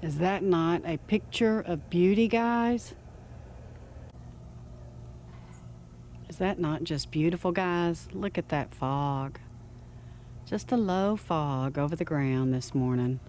Is that not a picture of beauty, guys? Is that not just beautiful, guys? Look at that fog. Just a low fog over the ground this morning.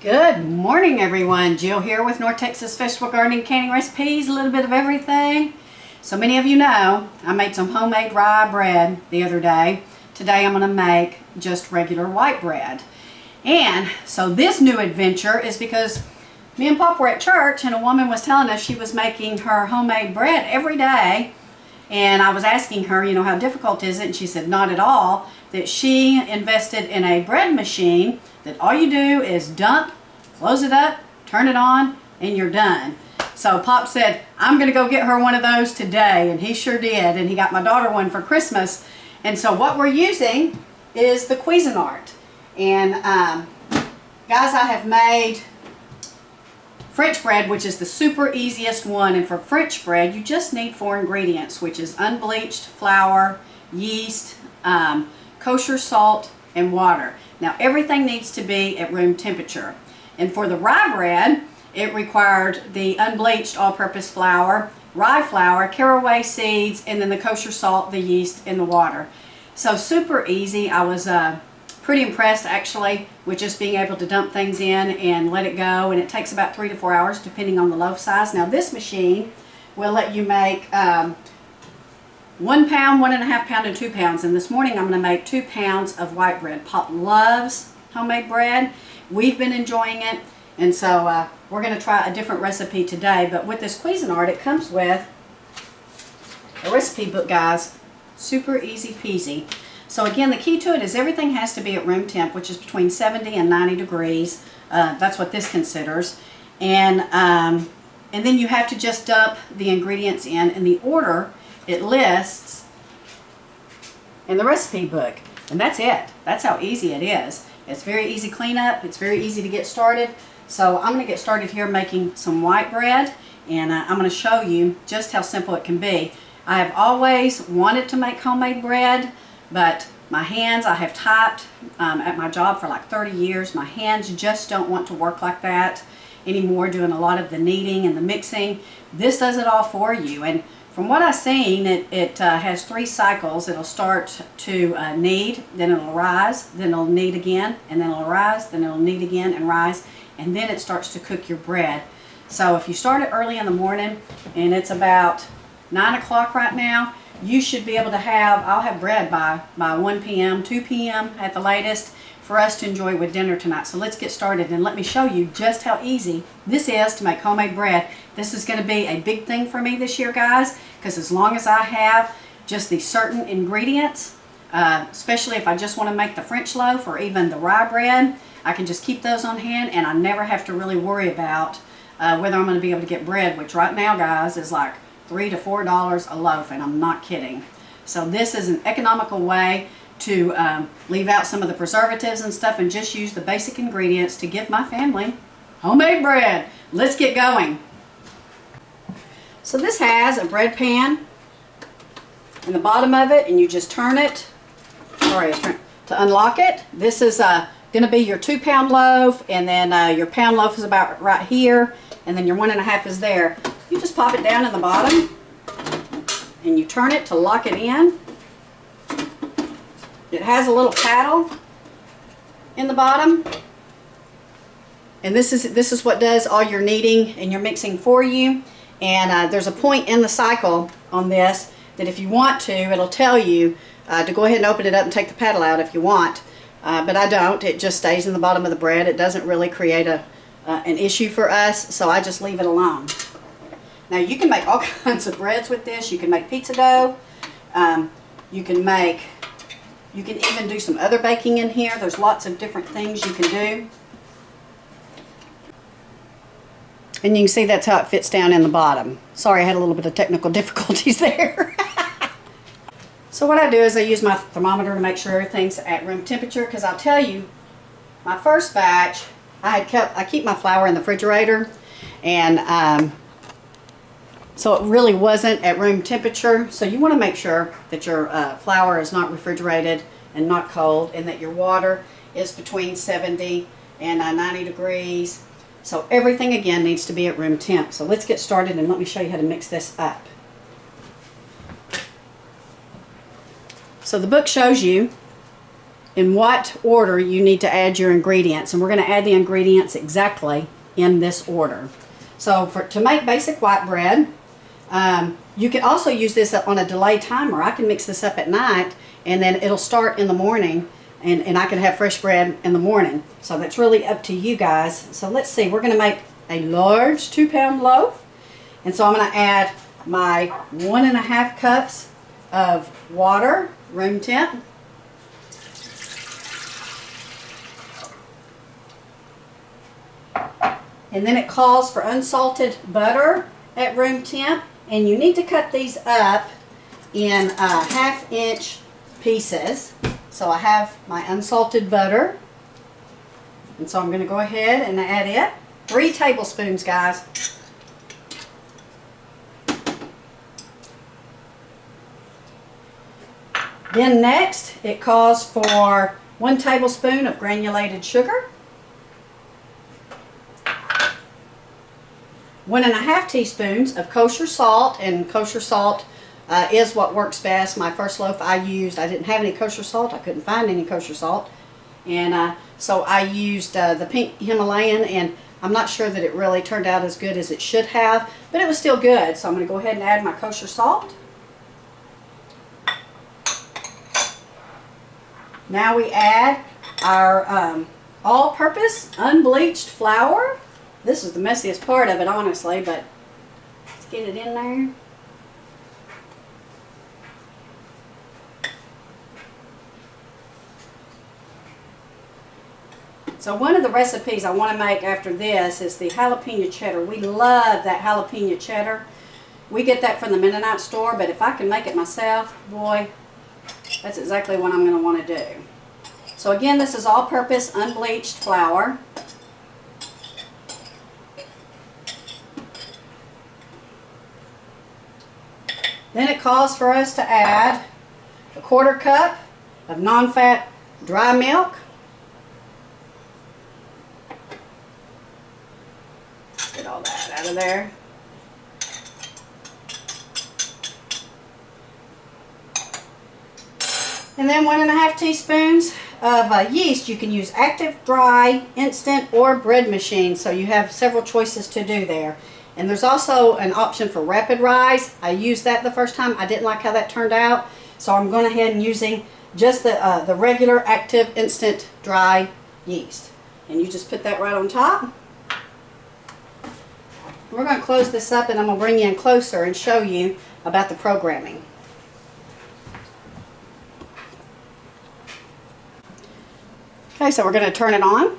Good morning, everyone. Jill here with North Texas Vegetable Gardening Canning Recipes, a little bit of everything. So many of you know I made some homemade rye bread the other day. Today I'm going to make just regular white bread. And so this new adventure is because me and Pop were at church and a woman was telling us she was making her homemade bread every day. And I was asking her, you know, how difficult is it? And she said not at all, that she invested in a bread machine that all you do is dump, close it up, turn it on, and you're done. So Pop said, I'm going to go get her one of those today, and he sure did, and he got my daughter one for Christmas. And so what we're using is the Cuisinart. And guys, I have made French bread, which is the super easiest one. And for French bread, you just need 4 ingredients, which is unbleached flour, yeast, kosher salt, and water. Now everything needs to be at room temperature. And for the rye bread, it required the unbleached all-purpose flour, rye flour, caraway seeds, and then the kosher salt, the yeast, and the water. So super easy. I was pretty impressed actually with just being able to dump things in and let it go, and it takes about 3 to 4 hours depending on the loaf size. Now this machine will let you make 1 pound, 1.5 pound, and 2 pounds. And this morning I'm going to make 2 pounds of white bread. Pop loves homemade bread. We've been enjoying it, and so we're going to try a different recipe today. But with this Cuisinart, it comes with a recipe book, guys. Super easy peasy. So again, the key to it is everything has to be at room temp, which is between 70 and 90 degrees. That's what this considers. And then you have to just dump the ingredients in the order it lists in the recipe book. And that's it. That's how easy it is. It's very easy cleanup. It's very easy to get started. So I'm going to get started here making some white bread, and I'm going to show you just how simple it can be. I have always wanted to make homemade bread, but my hands, I have typed at my job for like 30 years. My hands just don't want to work like that anymore, doing a lot of the kneading and the mixing. This does it all for you. And from what I've seen, it has 3 cycles. It'll start to knead, then it'll rise, then it'll knead again, and then it'll rise, then it'll knead again and rise, and then it starts to cook your bread. So if you start it early in the morning, and it's about 9 o'clock right now, you should be able to I'll have bread by 1 p.m., 2 p.m. at the latest for us to enjoy with dinner tonight. So let's get started, and let me show you just how easy this is to make homemade bread. This is going to be a big thing for me this year, guys, because as long as I have just these certain ingredients, especially if I just want to make the French loaf or even the rye bread, I can just keep those on hand, and I never have to really worry about whether I'm going to be able to get bread, which right now, guys, is like $3 to $4 a loaf, and I'm not kidding. So this is an economical way to leave out some of the preservatives and stuff and just use the basic ingredients to give my family homemade bread. Let's get going. So this has a bread pan in the bottom of it, and you just turn it. Sorry, to unlock it. This is going to be your 2 pound loaf, and then your pound loaf is about right here, and then your 1.5 is there. You just pop it down in the bottom, and you turn it to lock it in. It has a little paddle in the bottom, and this is what does all your kneading and your mixing for you. And there's a point in the cycle on this that if you want to, it'll tell you to go ahead and open it up and take the paddle out if you want. But I don't. It just stays in the bottom of the bread. It doesn't really create an issue for us, so I just leave it alone. Now you can make all kinds of breads with this. You can make pizza dough. You can even do some other baking in here. There's lots of different things you can do. And you can see that's how it fits down in the bottom. Sorry, I had a little bit of technical difficulties there. So what I do is I use my thermometer to make sure everything's at room temperature, because I'll tell you, my first batch, I keep my flour in the refrigerator, and So it really wasn't at room temperature. So you want to make sure that your flour is not refrigerated and not cold, and that your water is between 70 and 90 degrees. So everything again needs to be at room temp. So let's get started and let me show you how to mix this up. So the book shows you in what order you need to add your ingredients, and we're going to add the ingredients exactly in this order. So to make basic white bread, you can also use this on a delay timer. I can mix this up at night and then it'll start in the morning, and I can have fresh bread in the morning. So that's really up to you guys. So let's see, we're going to make a large 2-pound loaf, and so I'm going to add my 1.5 cups of water, room temp. And then it calls for unsalted butter at room temp, and you need to cut these up in 1/2-inch pieces. So I have my unsalted butter, and so I'm going to go ahead and add it. 3 tablespoons, guys. Then next, it calls for 1 tablespoon of granulated sugar, 1.5 teaspoons of kosher salt, and kosher salt is what works best. My first loaf I didn't have any kosher salt. I couldn't find any kosher salt, and so I used the pink Himalayan, and I'm not sure that it really turned out as good as it should have, but it was still good. So I'm going to go ahead and add my kosher salt. Now we add our all-purpose unbleached flour. This is the messiest part of it, honestly, but let's get it in there. So one of the recipes I want to make after this is the jalapeno cheddar. We love that jalapeno cheddar. We get that from the Mennonite store, but if I can make it myself, boy, that's exactly what I'm going to want to do. So again, this is all-purpose unbleached flour. Then it calls for us to add a 1/4 cup of non-fat dry milk. Get all that out of there. And then 1.5 teaspoons of yeast. You can use active, dry, instant, or bread machine. So you have several choices to do there. And there's also an option for rapid rise. I used that the first time. I didn't like how that turned out. So I'm going ahead and using just the regular active, instant, dry yeast. And you just put that right on top. We're going to close this up, and I'm going to bring you in closer and show you about the programming. Okay, so we're going to turn it on,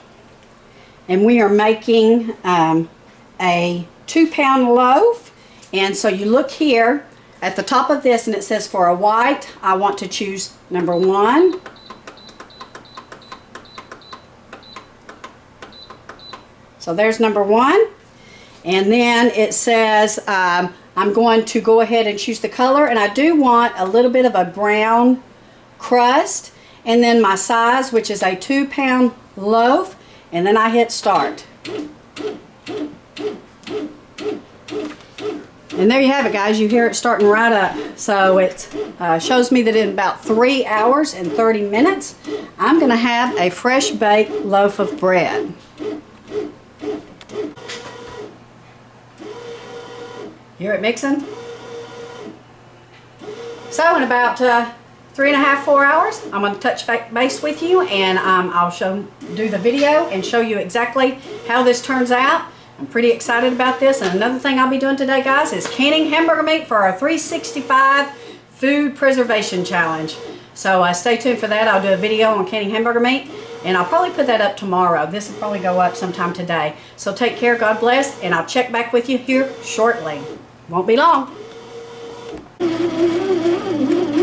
and we are making a 2-pound loaf. And so you look here at the top of this, and it says for a white, I want to choose number 1. So there's number 1. And then it says I'm going to go ahead and choose the color, and I do want a little bit of a brown crust. And then my size, which is a 2-pound loaf, and then I hit start. And there you have it, guys. You hear it starting right up. So it shows me that in about 3 hours and 30 minutes, I'm going to have a fresh baked loaf of bread. Hear it mixing? So in about 3.5, 4 hours, I'm going to touch base with you, and I'll do the video and show you exactly how this turns out. I'm pretty excited about this. And another thing I'll be doing today, guys, is canning hamburger meat for our 365 food preservation challenge. So stay tuned for that. I'll do a video on canning hamburger meat, and I'll probably put that up tomorrow. This will probably go up sometime today. So take care, God bless, and I'll check back with you here shortly. Won't be long.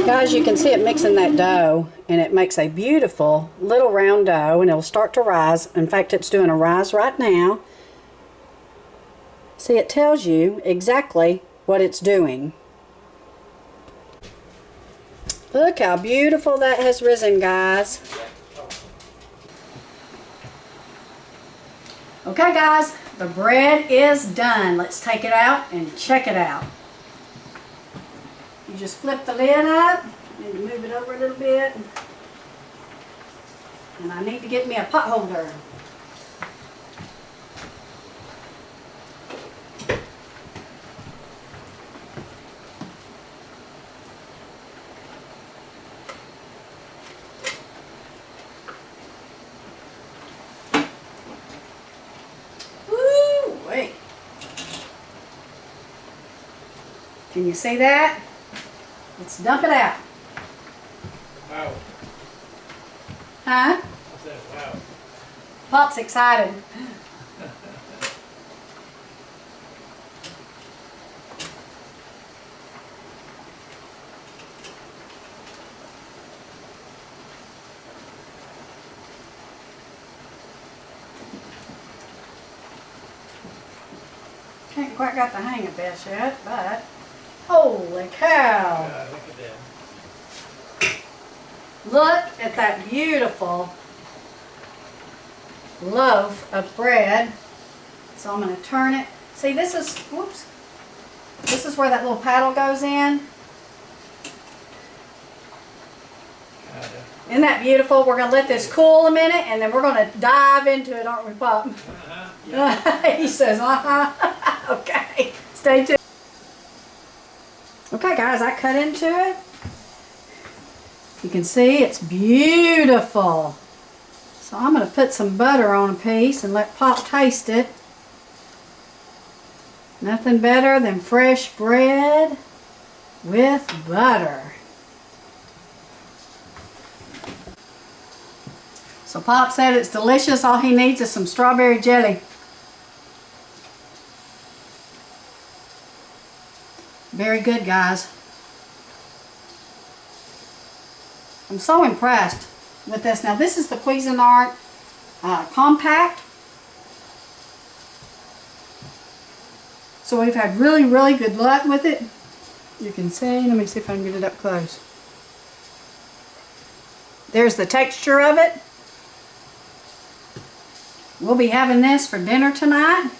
Guys, you can see it mixing that dough, and it makes a beautiful little round dough, and it'll start to rise. In fact, it's doing a rise right now. See, it tells you exactly what it's doing. Look how beautiful that has risen, guys. Okay, guys, the bread is done. Let's take it out and check it out. You just flip the lid up and move it over a little bit. And I need to get me a pot holder. Woo, wait. Can you see that? Let's dump it out. Wow. Huh? I said wow. Pop's excited. Haven't quite got the hang of this yet, but holy cow! God, look at that. Look at that beautiful loaf of bread. So I'm going to turn it. See, this is, whoops, this is where that little paddle goes in. Isn't that beautiful? We're going to let this cool a minute and then we're going to dive into it, aren't we, Pop? Yeah. He says, okay, stay tuned. Okay, guys, I cut into it. You can see it's beautiful. So I'm going to put some butter on a piece and let Pop taste it. Nothing better than fresh bread with butter. So Pop said it's delicious. All he needs is some strawberry jelly. Very good, guys. I'm so impressed with this. Now this is the Cuisinart Compact. So we've had really, really good luck with it. You can see, let me see if I can get it up close. There's the texture of it. We'll be having this for dinner tonight.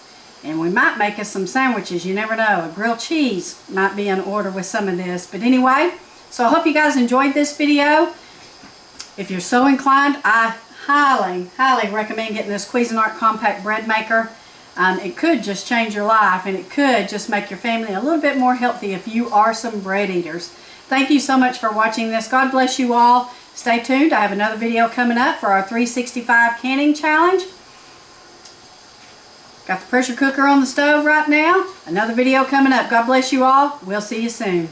And we might make us some sandwiches. You never know. A grilled cheese might be in order with some of this. But anyway, so I hope you guys enjoyed this video. If you're so inclined, I highly, highly recommend getting this Cuisinart Compact Bread Maker. It could just change your life, and it could just make your family a little bit more healthy if you are some bread eaters. Thank you so much for watching this. God bless you all. Stay tuned. I have another video coming up for our 365 canning challenge. Got the pressure cooker on the stove right now. Another video coming up. God bless you all. We'll see you soon.